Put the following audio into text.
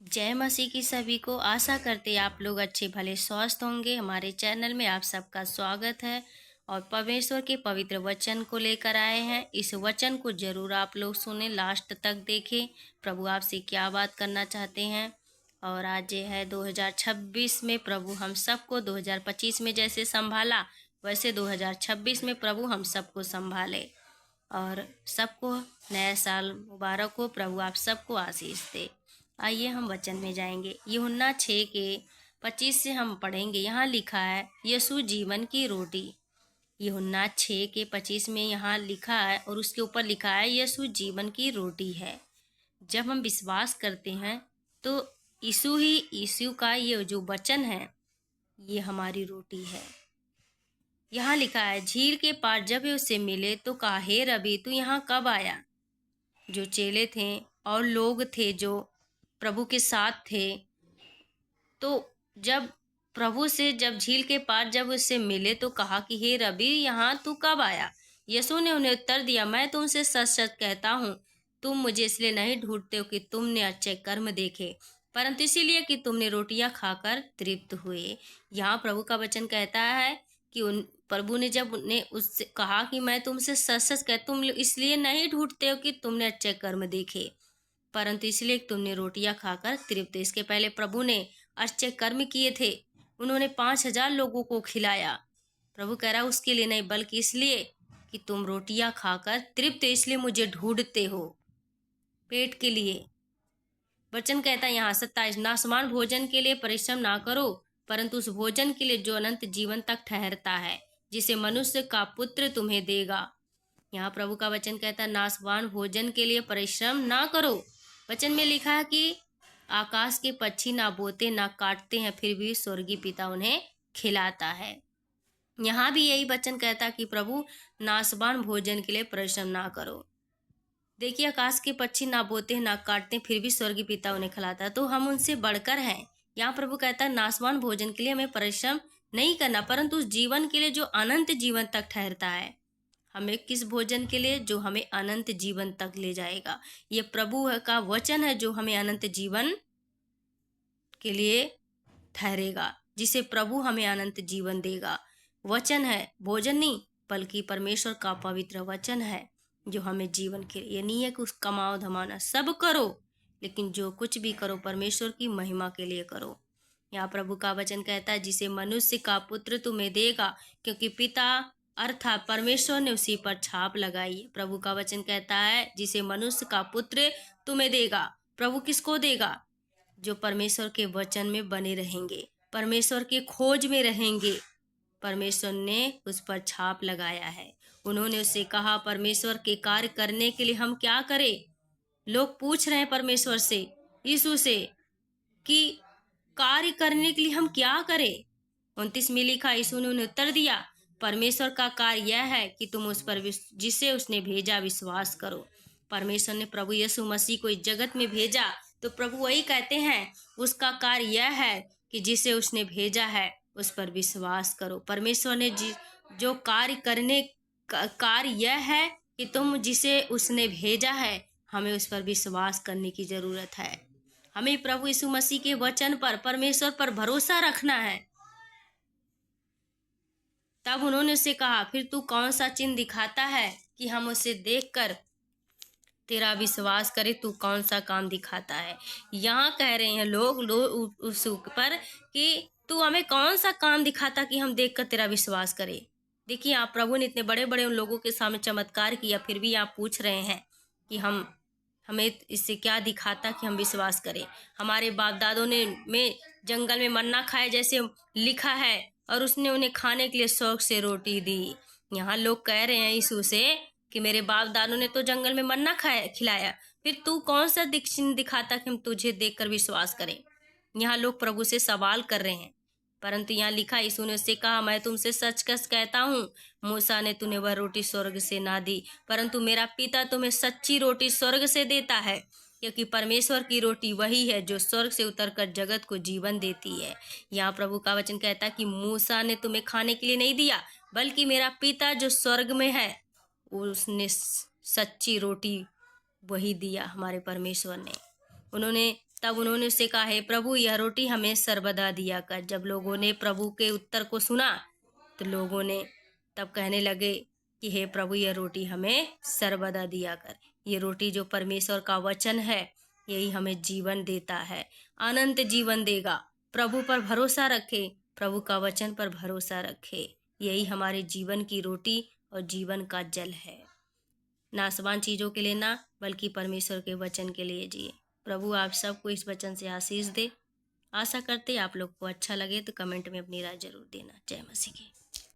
जय मसीह की सभी को। आशा करते हैं आप लोग अच्छे भले स्वस्थ होंगे। हमारे चैनल में आप सबका स्वागत है और परमेश्वर के पवित्र वचन को लेकर आए हैं। इस वचन को जरूर आप लोग सुने, लास्ट तक देखें। प्रभु आपसे क्या बात करना चाहते हैं। और आज ये है 2026 में प्रभु हम सबको 2025 में जैसे संभाला वैसे 2026 में प्रभु हम सबको संभाले और सबको नया साल मुबारक हो। प्रभु आप सबको आशीष दे। आइए हम वचन में जाएंगे। यूहन्ना 6:25 से हम पढ़ेंगे। यहाँ लिखा है यीशु जीवन की रोटी। यूहन्ना 6:25 में यहाँ लिखा है और उसके ऊपर लिखा है यीशु जीवन की रोटी है। जब हम विश्वास करते हैं तो यीशु का ये जो वचन है ये हमारी रोटी है। यहाँ लिखा है झील के पार जब वे उससे मिले तो कहा, हे रबी तू यहाँ कब आया। जो चेले थे और लोग थे जो प्रभु के साथ थे, तो जब झील के पार जब उससे मिले तो कहा कि हे रबी यहाँ तू कब आया। यीशु ने उन्हें उत्तर दिया, मैं तुमसे सच सच कहता हूँ, तुम मुझे इसलिए नहीं ढूंढते हो कि तुमने अच्छे कर्म देखे, परंतु इसीलिए कि तुमने रोटियां खाकर तृप्त हुए। यहाँ प्रभु का वचन कहता है कि उन प्रभु ने जब उन्हें उससे कहा कि मैं तुमसे सच सच कह, तुम इसलिए नहीं ढूंढते हो कि तुमने अच्छे कर्म देखे, परंतु इसलिए तुमने रोटियां खाकर तृप्त। इसके पहले प्रभु ने अच्छे कर्म किए थे, उन्होंने 5,000 लोगों को खिलाया। प्रभु कह रहा उसके लिए नहीं, बल्कि इसलिए कि तुम रोटियां खाकर तृप्त, इसलिए मुझे ढूंढते हो पेट के लिए। वचन कहता है यहाँ 27, नासमान भोजन के लिए परिश्रम ना करो, परंतु उस भोजन के लिए जो अनंत जीवन तक ठहरता है, जिसे मनुष्य का पुत्र तुम्हें देगा। यहाँ प्रभु का वचन कहता है नासवान भोजन के लिए परिश्रम ना करो। वचन में लिखा है कि आकाश के पक्षी ना बोते ना काटते हैं, फिर भी स्वर्गीय पिता उन्हें खिलाता है। यहाँ भी यही वचन कहता कि प्रभु नासवान भोजन के लिए परिश्रम ना करो। देखिए आकाश के पक्षी ना बोते ना काटते, फिर भी स्वर्गीय पिता उन्हें खिलाता है, तो हम उनसे बढ़कर हैं। यहाँ प्रभु कहता है नासवान भोजन के लिए हमें परिश्रम नहीं करना, परंतु उस जीवन के लिए जो अनंत जीवन तक ठहरता है। हमें किस भोजन के लिए? जो हमें अनंत जीवन तक ले जाएगा। ये प्रभु का वचन है जो हमें अनंत जीवन के लिए ठहरेगा, जिसे प्रभु हमें अनंत जीवन देगा। वचन है, भोजन नहीं, बल्कि परमेश्वर का पवित्र वचन है जो हमें जीवन के लिए। ये नहीं है कि उस कमाओ धमाना सब करो, लेकिन जो कुछ भी करो परमेश्वर की महिमा के लिए करो। यहाँ प्रभु का वचन कहता है जिसे मनुष्य का पुत्र तुम्हें देगा, क्योंकि पिता अर्थात परमेश्वर ने उसी पर छाप लगाई। प्रभु का वचन कहता है जिसे मनुष्य का पुत्र तुम्हें देगा। प्रभु किसको देगा? जो परमेश्वर के वचन में बने रहेंगे, परमेश्वर के खोज में रहेंगे। परमेश्वर ने उस पर छाप लगाया है। उन्होंने उससे कहा परमेश्वर के कार्य करने के लिए हम क्या करें। लोग पूछ रहे हैं परमेश्वर से, यीशु से, कि कार्य करने के लिए हम क्या करें। 29 में लिखा, यीशु ने उन्हें उत्तर दिया, परमेश्वर का कार्य यह है कि तुम उस पर जिसे उसने भेजा विश्वास करो। परमेश्वर ने प्रभु यीशु मसीह को इस जगत में भेजा, तो प्रभु वही कहते हैं उसका कार्य यह है कि जिसे उसने भेजा है उस पर विश्वास करो। परमेश्वर ने जो कार्य यह है कि तुम जिसे उसने भेजा है, हमें उस पर विश्वास करने की जरूरत है। हमें प्रभु यीशु मसीह के वचन पर, परमेश्वर पर भरोसा रखना है। तब उन्होंने उससे कहा, फिर तू कौन सा चिन्ह दिखाता है कि हम उसे देखकर तेरा विश्वास करे? तू कौन सा काम दिखाता है? यहाँ कह रहे हैं लोग उस पर कि तू हमें कौन सा काम दिखाता कि हम देखकर तेरा विश्वास करें। देखिए आप प्रभु ने इतने बड़े बड़े उन लोगों के सामने चमत्कार किया, फिर भी आप पूछ रहे हैं कि हमें इससे क्या दिखाता कि हम विश्वास करें। हमारे बाप दादों ने जंगल में मन्ना खाए जैसे लिखा है, और उसने उन्हें खाने के लिए शौक से रोटी दी। यहाँ लोग कह रहे हैं यीशु से कि मेरे बाप दादों ने तो जंगल में मन्ना खिलाया, फिर तू कौन सा दिखाता कि हम तुझे देखकर विश्वास करें। यहाँ लोग प्रभु से सवाल कर रहे हैं, परंतु यहाँ लिखा, यीशु ने उससे कहा, मैं तुमसे सच कहता हूँ, मूसा ने तुम्हें वह रोटी स्वर्ग से ना दी, परंतु मेरा पिता तुम्हें सच्ची रोटी स्वर्ग से देता है, क्योंकि परमेश्वर की रोटी वही है जो स्वर्ग से उतरकर जगत को जीवन देती है। यहाँ प्रभु का वचन कहता है कि मूसा ने तुम्हें खाने के लिए नहीं दिया, बल्कि मेरा पिता जो स्वर्ग में है उसने सच्ची रोटी वही दिया। हमारे परमेश्वर ने, उन्होंने तब उन्होंने उससे कहा, हे प्रभु, यह रोटी हमें सर्वदा दिया कर। जब लोगों ने प्रभु के उत्तर को सुना तो लोगों ने तब कहने लगे कि हे प्रभु, यह रोटी हमें सर्वदा दिया कर। ये रोटी जो परमेश्वर का वचन है, यही हमें जीवन देता है, अनंत जीवन देगा। प्रभु पर भरोसा रखे, प्रभु का वचन पर भरोसा रखे। यही हमारे जीवन की रोटी और जीवन का जल है। नाशवान चीज़ों के लिए ना, बल्कि परमेश्वर के वचन के लिए जिए। प्रभु आप सबको इस वचन से आशीष दे। आशा करते आप लोग को अच्छा लगे तो कमेंट में अपनी राय जरूर देना। जय मसीह की।